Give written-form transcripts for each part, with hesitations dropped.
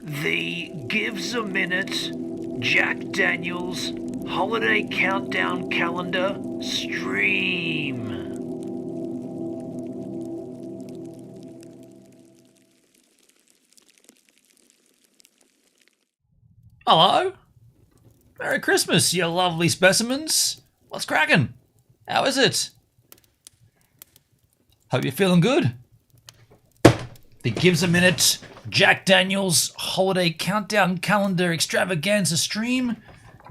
The Gives a Minute Jack Daniels Holiday Countdown Calendar Stream. Hello. Merry Christmas, you lovely specimens. What's cracking? How is it? Hope you're feeling good. The Gives a Minute Jack Daniels Holiday Countdown Calendar Extravaganza Stream,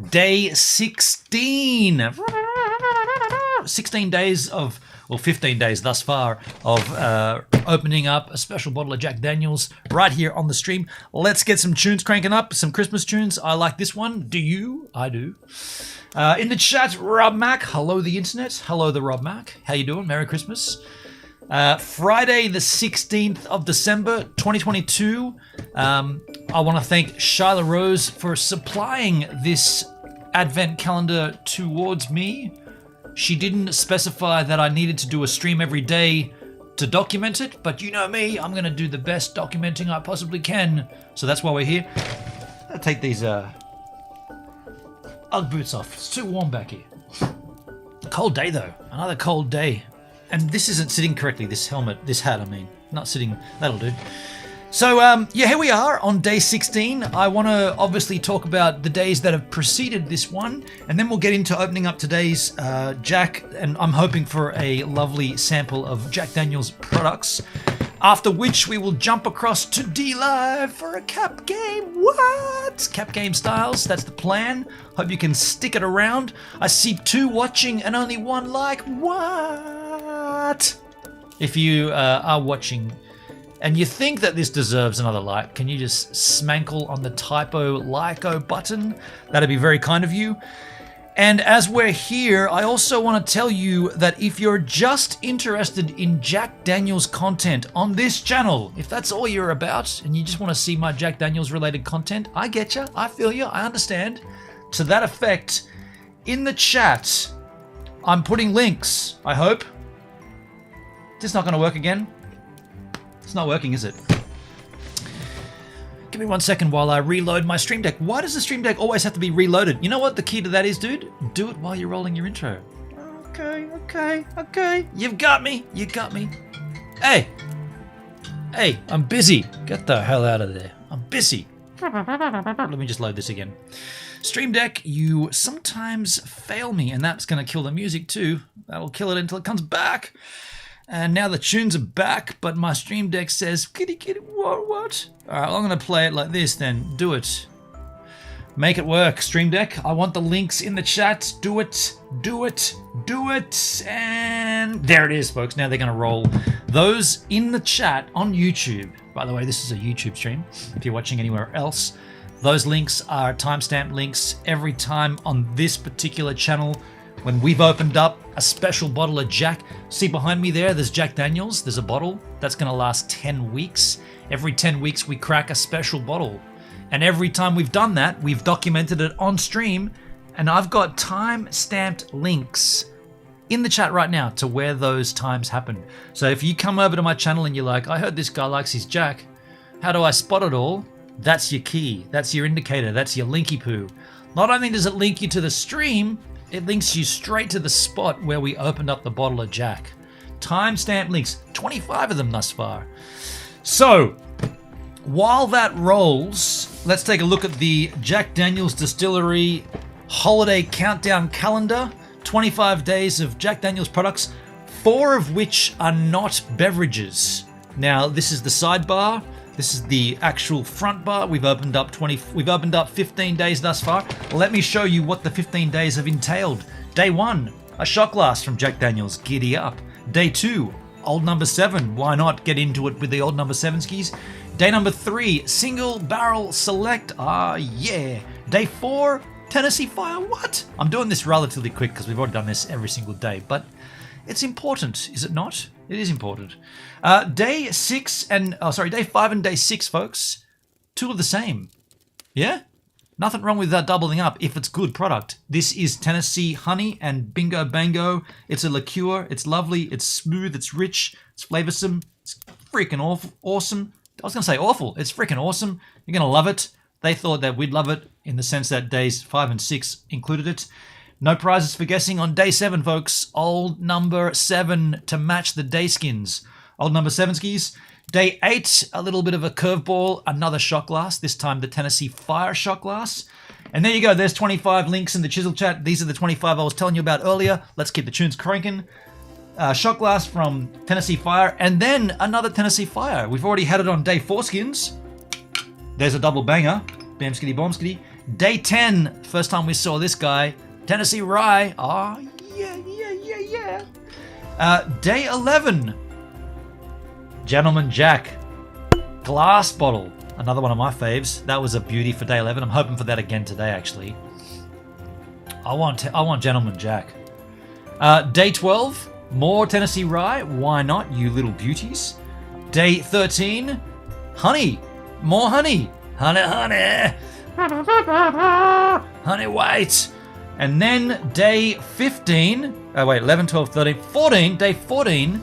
Day 16. 16 days of, well, 15 days thus far of opening up a special bottle of Jack Daniels right here on the stream. Let's get some tunes cranking up, some Christmas tunes. I like this one. Do you? I do. In the chat, Rob Mac. Hello, the internet. Hello, the Rob Mac. How you doing? Merry Christmas. Friday the 16th of December 2022. I want to thank Shyla Rose for supplying this advent calendar towards me. She didn't specify that I needed to do a stream every day to document it, but you know me, I'm going to do the best documenting I possibly can. So that's why we're here. I'll take these Ugg boots off. It's too warm back here. Cold day though. Another cold day. And this isn't sitting correctly, this helmet, this hat, I mean. Not sitting, that'll do. So, yeah, here we are on day 16. I want to obviously talk about the days that have preceded this one, and then we'll get into opening up today's Jack, and I'm hoping for a lovely sample of Jack Daniels products. After which we will jump across to D-Live for a cap game. What? Cap game styles, that's the plan. Hope you can stick it around. I see 2 watching and only 1 like. What? If you are watching and you think that this deserves another like, can you just smankle on the typo like-o button? That'd be very kind of you. And as we're here, I also want to tell you that if you're just interested in Jack Daniels content on this channel, if that's all you're about and you just want to see my Jack Daniels related content, I get you, I feel you, I understand. To that effect, in the chat, I'm putting links, I hope. Is this not going to work again? It's not working, is it? Give me 1 second while I reload my Stream Deck. Why does the Stream Deck always have to be reloaded? You know what the key to that is, dude? Do it while you're rolling your intro. Okay. You've got me. You got me. Hey, I'm busy. Get the hell out of there. I'm busy. Let me just load this again. Stream Deck, you sometimes fail me, and that's going to kill the music too. That'll kill it until it comes back. And now the tunes are back, but my Stream Deck says, kitty, what? Alright, well, I'm going to play it like this then. Do it. Make it work, Stream Deck. I want the links in the chat. Do it. And there it is, folks. Now they're going to roll. Those in the chat on YouTube. By the way, this is a YouTube stream. If you're watching anywhere else, those links are timestamp links every time on this particular channel. When we've opened up a special bottle of Jack. See behind me there's Jack Daniels. There's a bottle that's going to last 10 weeks. Every 10 weeks we crack a special bottle. And every time we've done that, we've documented it on stream. And I've got time-stamped links in the chat right now to where those times happened. So if you come over to my channel and you're like, I heard this guy likes his Jack. How do I spot it all? That's your key. That's your indicator. That's your linky poo. Not only does it link you to the stream, it links you straight to the spot where we opened up the bottle of Jack. Timestamp links, 25 of them thus far. So, while that rolls, let's take a look at the Jack Daniels Distillery Holiday Countdown Calendar. 25 days of Jack Daniels products, 4 of which are not beverages. Now, this is the sidebar. This is the actual front bar. We've opened up 15 days thus far. Let me show you what the 15 days have entailed. Day 1, a shot glass from Jack Daniels, giddy up. Day 2, old number 7. Why not get into it with the old number 7 skis? Day number 3, single barrel select. Ah, yeah. Day 4, Tennessee Fire. What? I'm doing this relatively quick because we've already done this every single day, but It's important, is it not? It is important. Day 5 and day 6, folks. 2 of the same. Yeah? Nothing wrong with that doubling up if it's good product. This is Tennessee Honey and Bingo Bango. It's a liqueur. It's lovely. It's smooth. It's rich. It's flavoursome. It's freaking awesome. I was going to say awful. It's freaking awesome. You're going to love it. They thought that we'd love it in the sense that days 5 and 6 included it. No prizes for guessing on day 7, folks. Old number 7 to match the day skins. Old number 7 skis. Day 8, a little bit of a curveball, another shot glass, this time the Tennessee Fire shot glass. And there you go, there's 25 links in the Chisel chat. These are the 25 I was telling you about earlier. Let's keep the tunes cranking. Shot glass from Tennessee Fire, and then another Tennessee Fire. We've already had it on day 4 skins. There's a double banger. Bam skitty bomb skitty. Day 10, first time we saw this guy, Tennessee Rye. Oh, yeah. Day 11, Gentleman Jack. Glass bottle. Another one of my faves. That was a beauty for day 11. I'm hoping for that again today, actually. I want Gentleman Jack. Day 12, more Tennessee Rye. Why not, you little beauties? Day 13, honey. More honey. Honey. Honey white. And then day 15, 11, 12, 13, 14, day 14,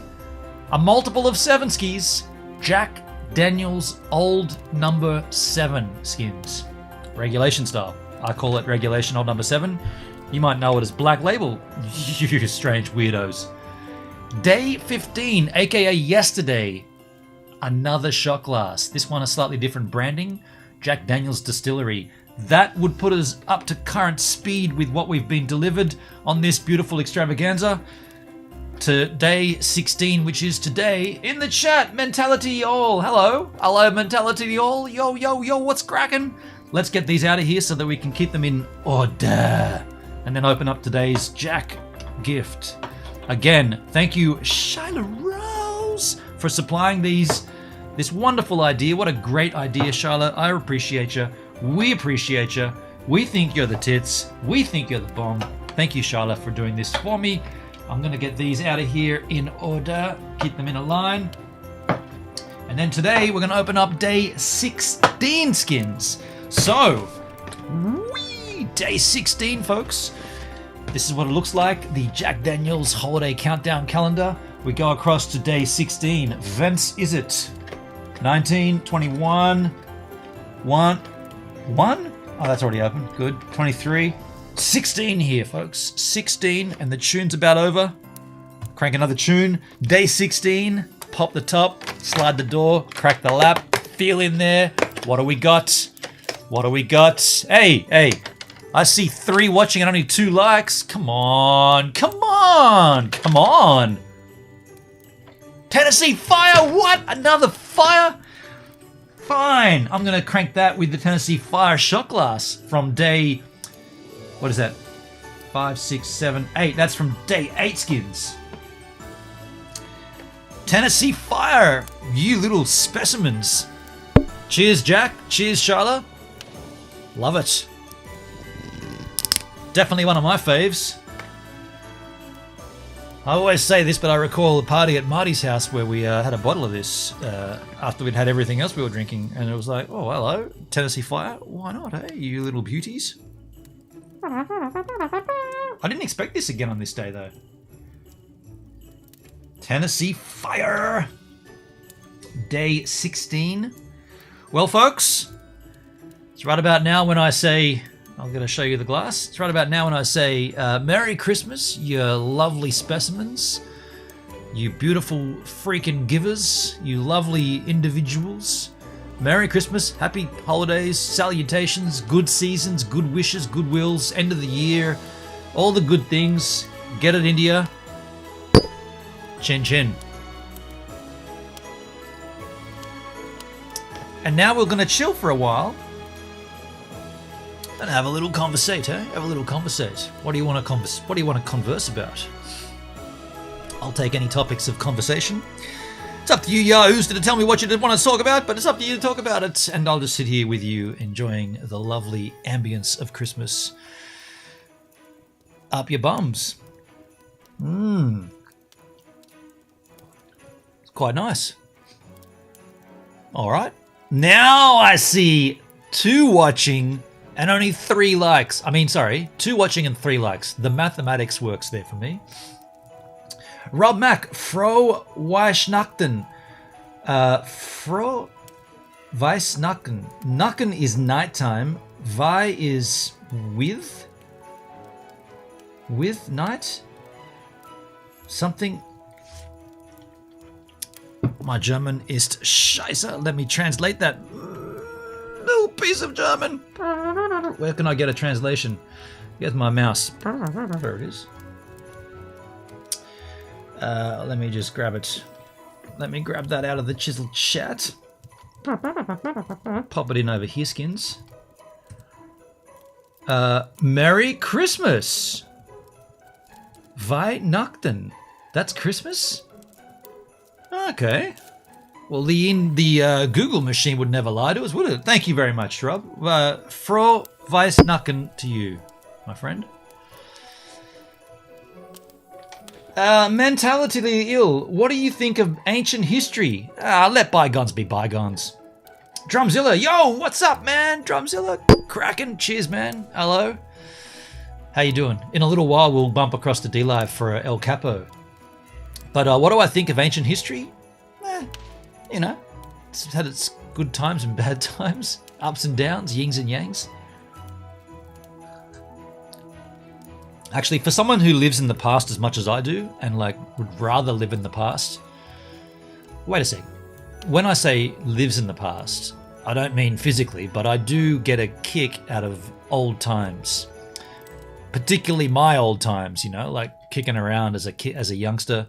a multiple of 7 skis, Jack Daniels Old Number 7 skins. Regulation style. I call it Regulation Old Number 7. You might know it as Black Label, you strange weirdos. Day 15, aka yesterday, another shot glass. This one a slightly different branding, Jack Daniels Distillery. That would put us up to current speed with what we've been delivered on this beautiful extravaganza. To day 16, which is today, in the chat, Mentality All. Hello, Mentality All. Yo, what's cracking? Let's get these out of here so that we can keep them in order. And then open up today's Jack gift. Again, thank you, Shyla Rose, for supplying this wonderful idea. What a great idea, Shyla. I appreciate you. We appreciate you. We think you're the tits. We think you're the bomb. Thank you, Shyla, for doing this for me. I'm going to get these out of here in order. Keep them in a line. And then today, we're going to open up day 16 skins. So, day 16, folks. This is what it looks like. The Jack Daniels Holiday Countdown Calendar. We go across to day 16. Whence is it? 19, 21, 1? Oh, that's already open. Good. 23. 16 here, folks. 16, and the tune's about over. Crank another tune. Day 16. Pop the top. Slide the door. Crack the lap. Feel in there. What do we got? Hey. I see 3 watching and only 2 likes. Come on. Tennessee Fire. What? Another fire? Fine. I'm going to crank that with the Tennessee Fire shot glass from day... What is that? 5, 6, 7, 8. That's from day 8 skins. Tennessee Fire. You little specimens. Cheers, Jack. Cheers, Shyla. Love it. Definitely one of my faves. I always say this, but I recall a party at Marty's house where we had a bottle of this after we'd had everything else we were drinking, and it was like, oh, hello, Tennessee Fire. Why not, hey, you little beauties? I didn't expect this again on this day, though. Tennessee Fire. Day 16. Well, folks, it's right about now when I say... I'm going to show you the glass. It's right about now when I say, Merry Christmas, you lovely specimens. You beautiful freaking givers. You lovely individuals. Merry Christmas, happy holidays, salutations, good seasons, good wishes, good wills, end of the year, all the good things. Get it, India. Chin chin. And now we're going to chill for a while and have a little conversate, eh? Have a little conversate. What do you want to converse about? I'll take any topics of conversation. It's up to you yahoos to tell me what you want to talk about, but it's up to you to talk about it, and I'll just sit here with you enjoying the lovely ambience of Christmas up your bums. quite nice. All right. Now I see 2 watching and only 3 likes. I mean, sorry, 2 watching and 3 likes. The mathematics works there for me. Rob Mack, Fro Weissnachten. Fro Weissnachten. Nacken is nighttime. Vi is with? With night? Something. My German ist scheiße. Let me translate that little piece of German. Where can I get a translation? Here's my mouse. There it is. Let me just grab it. Let me grab that out of the chiseled chat. Pop it in over here, skins. Merry Christmas. Weihnachten. That's Christmas? Okay. Well, the Google machine would never lie to us, would it? Thank you very much, Rob. Frohe Weihnachten to you, my friend. Mentally ill. What do you think of ancient history? Let bygones be bygones. Drumzilla, yo, what's up, man? Drumzilla, cracking. Cheers, man. Hello. How you doing? In a little while, we'll bump across to D-Live for El Capo. But what do I think of ancient history? You know, it's had its good times and bad times, ups and downs, yings and yangs. Actually, for someone who lives in the past as much as I do, and like would rather live in the past. Wait a sec. When I say lives in the past, I don't mean physically, but I do get a kick out of old times. Particularly my old times, you know, like kicking around as a youngster,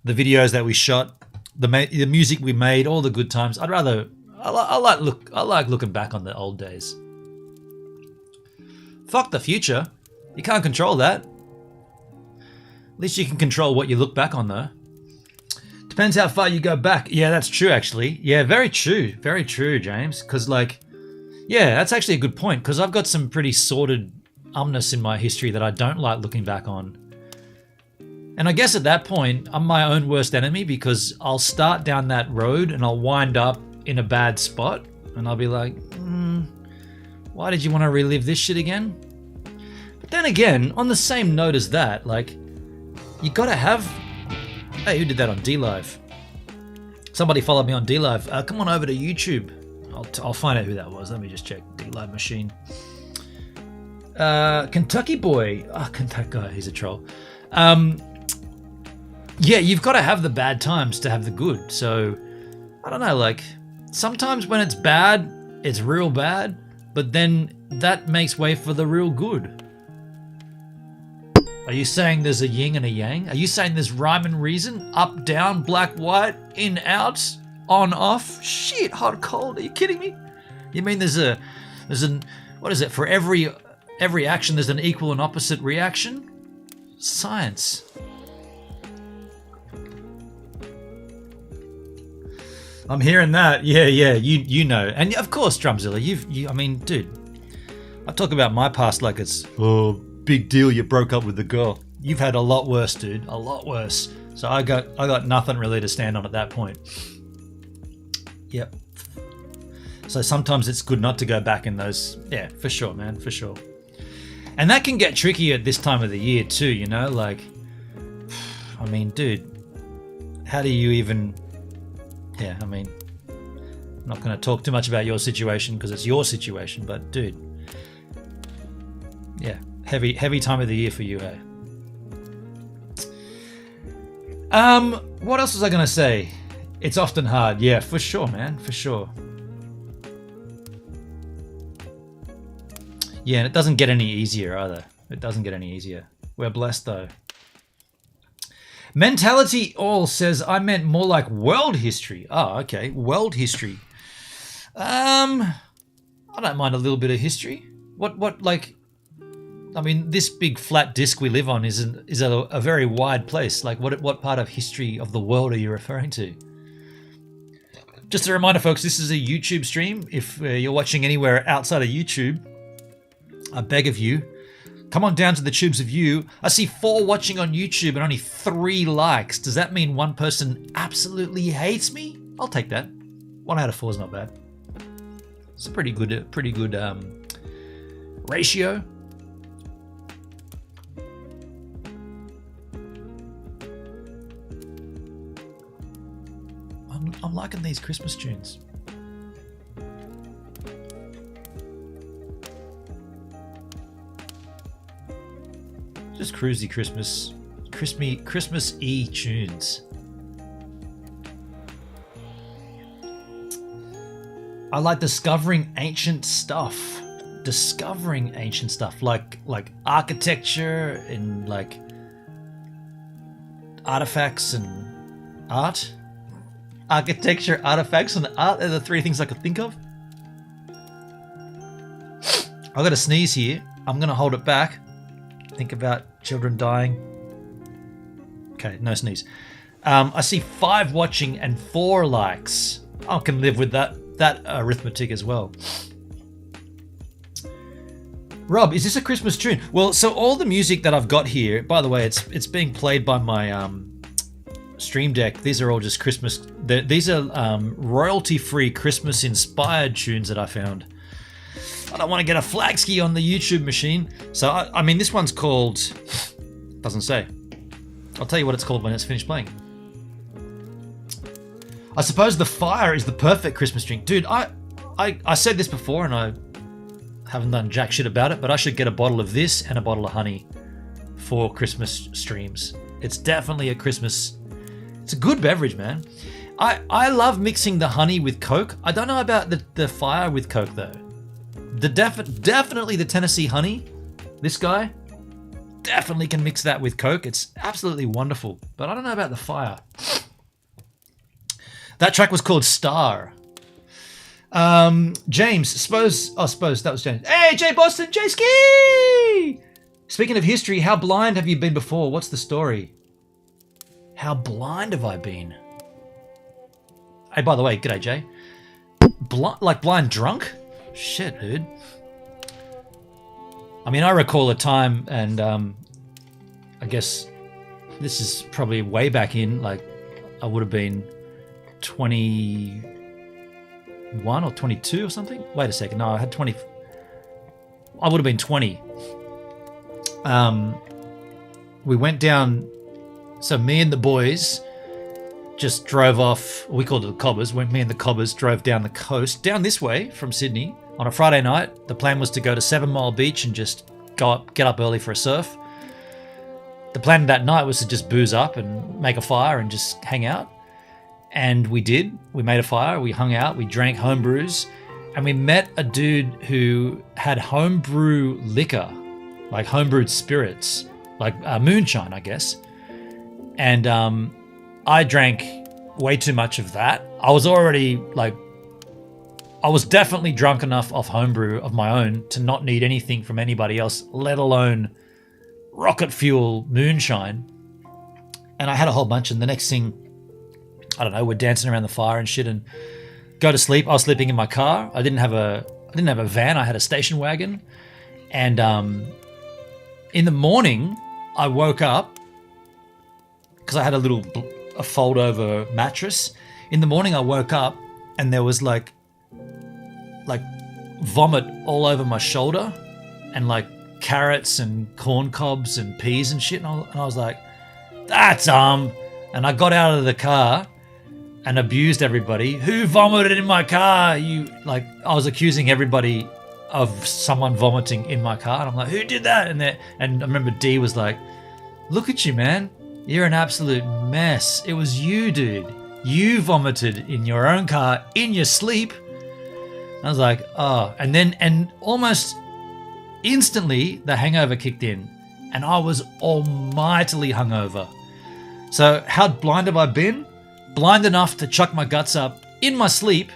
the videos that we shot, the music we made, all the good times. I like looking back on the old days. Fuck the future. You can't control that. At least you can control what you look back on, though. Depends how far you go back. Yeah, that's true, actually. Yeah, very true. Very true, James. Because, like, yeah, that's actually a good point. Because I've got some pretty sordid umness in my history that I don't like looking back on. And I guess at that point, I'm my own worst enemy because I'll start down that road and I'll wind up in a bad spot. And I'll be like, why did you want to relive this shit again? But then again, on the same note as that, like, you gotta have... Hey, who did that on D-Live? Somebody followed me on D-Live. Come on over to YouTube. I'll find out who that was. Let me just check. D-Live machine. Kentucky boy. Oh, Kentucky guy. He's a troll. Yeah, you've got to have the bad times to have the good. So, I don't know, like, sometimes when it's bad, it's real bad, but then that makes way for the real good. Are you saying there's a yin and a yang? Are you saying there's rhyme and reason? Up, down, black, white, in, out, on, off? Shit, hot, cold. Are you kidding me? You mean there's an, what is it? For every action, there's an equal and opposite reaction? Science. I'm hearing that. Yeah, you know. And of course, Drumzilla, I mean, dude, I talk about my past like it's, oh, big deal, you broke up with the girl. You've had a lot worse, dude. A lot worse. So I got nothing really to stand on at that point. Yep. So sometimes it's good not to go back in those. Yeah, for sure, man, for sure. And that can get tricky at this time of the year too, you know? Like, I mean, dude, how do you even... Yeah, I mean, I'm not going to talk too much about your situation because it's your situation, but dude, yeah, heavy time of the year for you, hey? What else was I going to say? It's often hard. Yeah, for sure, man, for sure. Yeah, and it doesn't get any easier either. It doesn't get any easier. We're blessed though. Mentality All says, I meant more like world history. Oh, okay. World history. I don't mind a little bit of history. What like, I mean, this big flat disc we live on is a very wide place. Like, what part of history of the world are you referring to? Just a reminder, folks, this is a YouTube stream. If you're watching anywhere outside of YouTube, I beg of you, Come on down to the tubes of you. I see 4 watching on YouTube and only 3 likes. Does that mean one person absolutely hates me? I'll take that. 1 out of 4 is not bad. It's a pretty good ratio. I'm liking these Christmas tunes. Just cruisy Christmas-y tunes. I like discovering ancient stuff. Like architecture and like artifacts and art. Architecture, artifacts, and art are the 3 things I could think of. I got a sneeze here. I'm gonna hold it back. Think about children dying. Okay, no sneeze. I see 5 watching and 4 likes. I can live with that arithmetic as well. Rob, is this a Christmas tune? Well, so all the music that I've got here, by the way, it's being played by my Stream Deck. These are all just Christmas. These are royalty-free Christmas-inspired tunes that I found. I don't want to get a flag ski on the YouTube machine. So, I mean, this one's called... Doesn't say. I'll tell you what it's called when it's finished playing. I suppose the fire is the perfect Christmas drink. Dude, I said this before and I haven't done jack shit about it, but I should get a bottle of this and a bottle of honey for Christmas streams. It's definitely a Christmas... It's a good beverage, man. I love mixing the honey with Coke. I don't know about the fire with Coke, though. Definitely the Tennessee honey. This guy definitely can mix that with Coke. It's absolutely wonderful. But I don't know about the fire. That track was called Star. James, suppose that was James. Hey, Jay Boston, Jay Ski! Speaking of history, how blind have you been before? What's the story? How blind have I been? Hey, by the way, g'day, Jay. Blind drunk? Shit, dude. I mean, I recall a time, and I guess this is probably way back in, like, I would have been 21 or 22 or something. Wait a second. No, I had 20. I would have been 20. We went down. So me and the boys just drove off. We called it the Cobbers. Me and the Cobbers drove down the coast, down this way from Sydney on a Friday night. The plan was to go to 7 Mile Beach and just get up early for a surf. The plan that night was to just booze up and make a fire and just hang out. And we did. We made a fire. We hung out. We drank home brews. And we met a dude who had homebrew liquor, like homebrewed spirits, like moonshine, I guess. And I drank way too much of that. I was definitely drunk enough off homebrew of my own to not need anything from anybody else, let alone rocket fuel moonshine. And I had a whole bunch, and the next thing, I don't know, we're dancing around the fire and shit and go to sleep. I was sleeping in my car. I didn't have a van. I had a station wagon. And in the morning, I woke up because I had a fold over mattress. In the morning, I woke up and there was like vomit all over my shoulder and like carrots and corn cobs and peas and shit. And I was like, that's And I got out of the car and abused everybody. Who vomited in my car? I was accusing everybody of someone vomiting in my car. And I'm like, who did that? And I remember Dee was like, look at you, man. You're an absolute mess. It was you, dude. You vomited in your own car in your sleep. I was like, oh. And almost instantly, the hangover kicked in. And I was almightily hungover. So how blind have I been? Blind enough to chuck my guts up in my sleep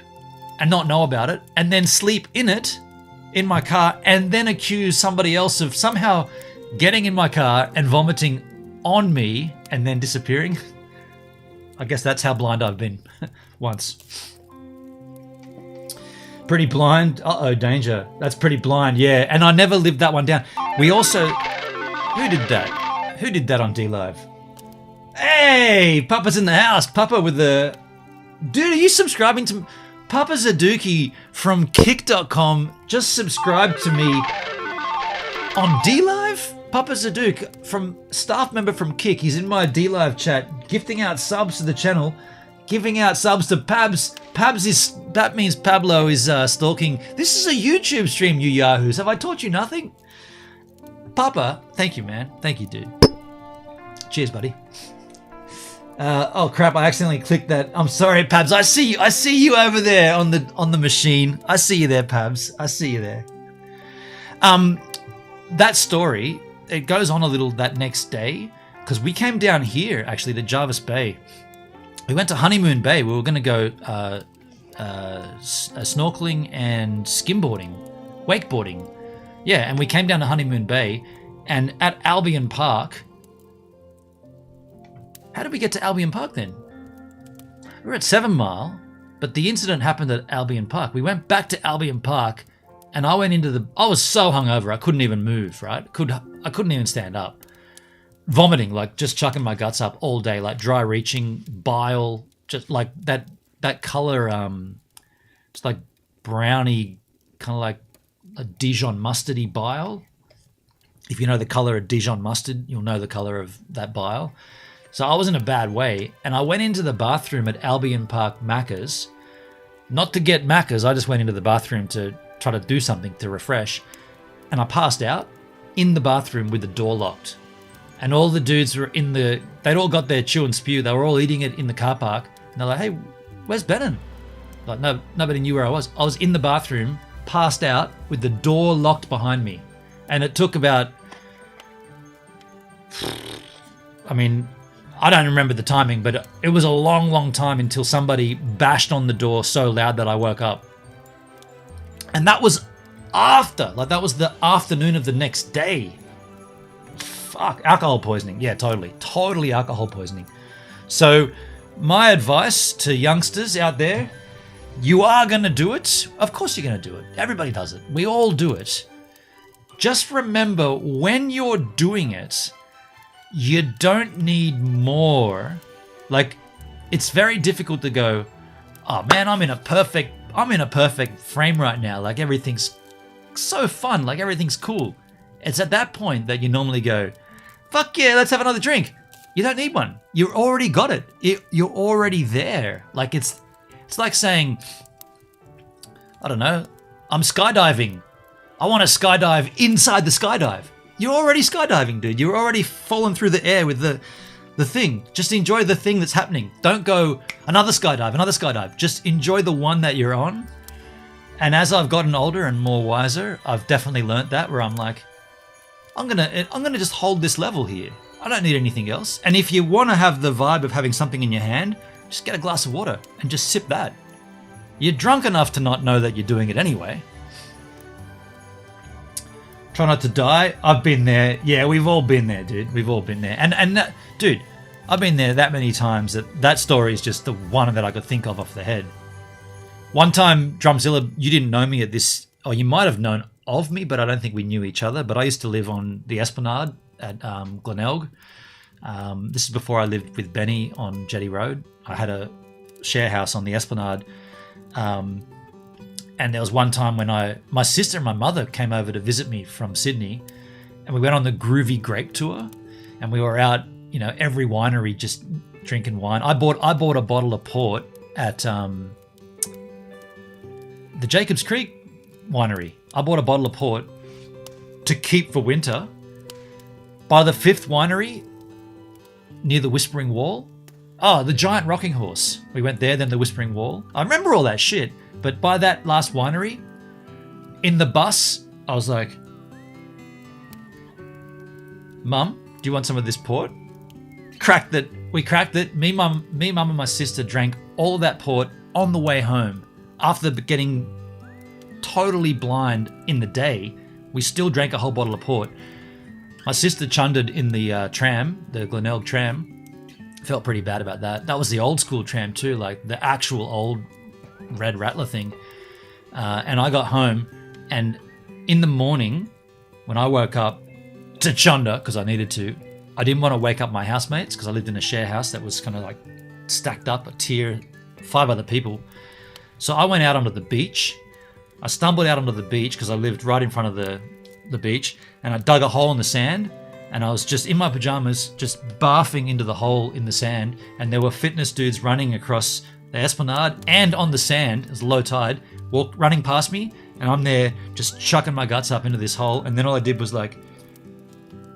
and not know about it, and then sleep in it, in my car, and then accuse somebody else of somehow getting in my car and vomiting on me and then disappearing. I guess that's how blind I've been once. Pretty Blind. Uh-oh, danger. That's Pretty Blind, yeah. And I never lived that one down. We also... Who did that? Who did that on D-Live? Hey! Papa's in the house. Papa with the... Dude, are you subscribing to... Papa Zaduki from Kick.com just subscribed to me on D-Live? Papa Zaduk, from staff member from Kick. He's in my D-Live chat, gifting out subs to the channel. Giving out subs to Pabs. That means Pablo is stalking. This is a YouTube stream, you yahoos. Have I taught you nothing? Papa, thank you, man. Thank you, dude. Cheers, buddy. Oh crap! I accidentally clicked that. I'm sorry, Pabs. I see you. I see you over there on the machine. I see you there, Pabs. I see you there. That story, it goes on a little that next day because we came down here actually to Jarvis Bay. We went to Honeymoon Bay. We were going to go snorkeling and skimboarding, wakeboarding. Yeah, and we came down to Honeymoon Bay, and at Albion Park. How did we get to Albion Park then? We were at 7 Mile, but the incident happened at Albion Park. We went back to Albion Park, and I went into the... I was so hungover, I couldn't even move, right? I couldn't even stand up. Vomiting, like just chucking my guts up all day, like dry reaching, bile, just like that color, it's like browny, kind of like a Dijon mustardy bile. If you know the color of Dijon mustard, you'll know the color of that bile. So I was in a bad way, and I went into the bathroom at Albion Park Macca's, not to get Macca's, I just went into the bathroom to try to do something to refresh, and I passed out in the bathroom with the door locked. And all the dudes were they'd all got their chew and spew. They were all eating it in the car park. And they're like, hey, where's Benon? Like, no, nobody knew where I was. I was in the bathroom, passed out, with the door locked behind me. And it took about... I mean, I don't remember the timing, but it was a long, long time until somebody bashed on the door so loud that I woke up. And that was after. Like, that was the afternoon of the next day. Fuck, alcohol poisoning. Yeah, totally alcohol poisoning. So my advice to youngsters out there, you are going to do it. Of course you're going to do it. Everybody does it. We all do it. Just remember, when you're doing it, you don't need more. Like, it's very difficult to go, oh man, I'm in a perfect frame right now. Like, everything's so fun. Like, everything's cool. It's at that point that you normally go, fuck yeah, let's have another drink. You don't need one. You already got it. You're already there. Like, it's like saying, I don't know, I'm skydiving. I want to skydive inside the skydive. You're already skydiving, dude. You're already falling through the air with the thing. Just enjoy the thing that's happening. Don't go another skydive. Just enjoy the one that you're on. And as I've gotten older and more wiser, I've definitely learnt that, where I'm like, I'm gonna just hold this level here. I don't need anything else. And if you want to have the vibe of having something in your hand, just get a glass of water and just sip that. You're drunk enough to not know that you're doing it anyway. Try not to die. I've been there. Yeah, we've all been there, dude. We've all been there. And that, dude, I've been there that many times that story is just the one that I could think of off the head. One time, Drumzilla, you didn't know me at this, or you might have known of me, but I don't think we knew each other. But I used to live on the Esplanade at Glenelg. This is before I lived with Benny on Jetty Road. I had a share house on the Esplanade. And there was one time when my sister and my mother came over to visit me from Sydney, and we went on the Groovy Grape Tour, and we were out, every winery just drinking wine. I bought a bottle of port at the Jacobs Creek winery. I bought a bottle of port to keep for winter. By the 5th winery, near the Whispering Wall, the Giant Rocking Horse. We went there, then the Whispering Wall. I remember all that shit. But by that last winery, in the bus, I was like, Mum, do you want some of this port? Cracked it. We cracked it. Me, Mum, and my sister drank all of that port on the way home. After getting totally blind in the day, we still drank a whole bottle of port. My sister chundered in the tram, the Glenelg tram. Felt pretty bad about that. That was the old school tram too, like the actual old Red Rattler thing. and I got home, and in the morning, when I woke up to chunder, because I needed to, I didn't want to wake up my housemates, because I lived in a share house that was kind of like stacked up, a tier, 5 other people. So I went out onto the beach. I stumbled out onto the beach because I lived right in front of the beach, and I dug a hole in the sand, and I was just in my pajamas, just barfing into the hole in the sand, and there were fitness dudes running across the esplanade and on the sand, it was low tide, running past me, and I'm there just chucking my guts up into this hole, and then all I did was like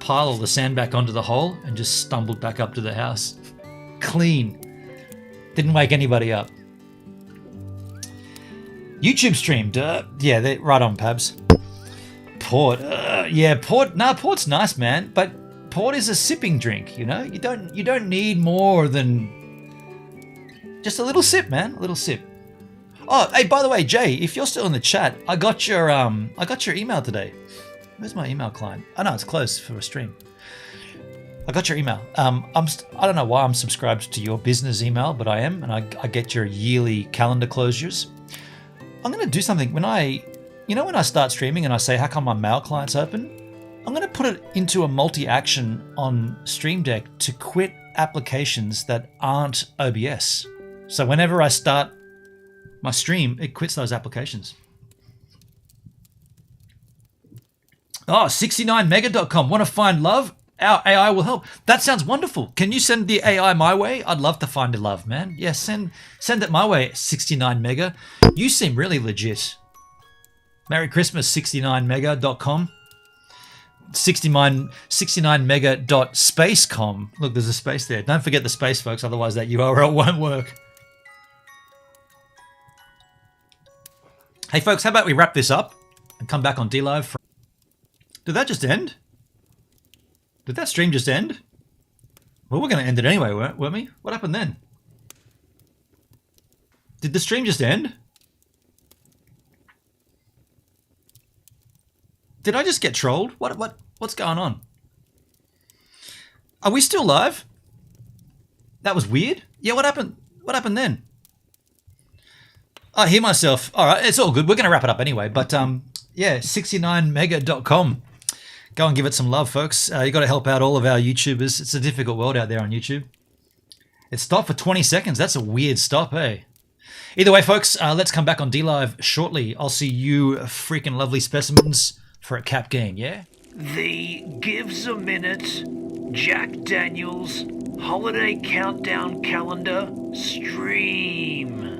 pile all the sand back onto the hole and just stumbled back up to the house. Clean. Didn't wake anybody up. YouTube streamed. Yeah, they're right on, Pabs. Port. Yeah, port. Nah, port's nice, man. But port is a sipping drink. You know, you don't need more than just a little sip, man. A little sip. Oh, hey, by the way, Jay, if you're still in the chat, I got your email today. Where's my email client? Oh no, it's closed for a stream. I got your email. I don't know why I'm subscribed to your business email, but I am, and I get your yearly calendar closures. I'm going to do something when I start streaming and I say, how come my mail client's open? I'm going to put it into a multi-action on Stream Deck to quit applications that aren't OBS. So whenever I start my stream, it quits those applications. Oh, 69mega.com. Want to find love? Our AI will help. That sounds wonderful. Can you send the AI my way? I'd love to find a love, man. Yeah, send it my way, 69mega. You seem really legit. Merry Christmas, 69mega.com. 69mega.spacecom. Look, there's a space there. Don't forget the space, folks, otherwise that URL won't work. Hey, folks, how about we wrap this up and come back on DLive? Did that just end? Did that stream just end? Well, we're going to end it anyway, weren't we? What happened then? Did the stream just end? Did I just get trolled? What's going on? Are we still live? That was weird. Yeah, what happened? What happened then? I hear myself. All right, it's all good. We're going to wrap it up anyway. But yeah, 69mega.com. Go and give it some love, folks. You got to help out all of our YouTubers. It's a difficult world out there on YouTube. It stopped for 20 seconds. That's a weird stop, hey? Either way, folks, let's come back on DLive shortly. I'll see you freaking lovely specimens for a cap game, yeah? The Gives a Minute Jack Daniels Holiday Countdown Calendar Stream.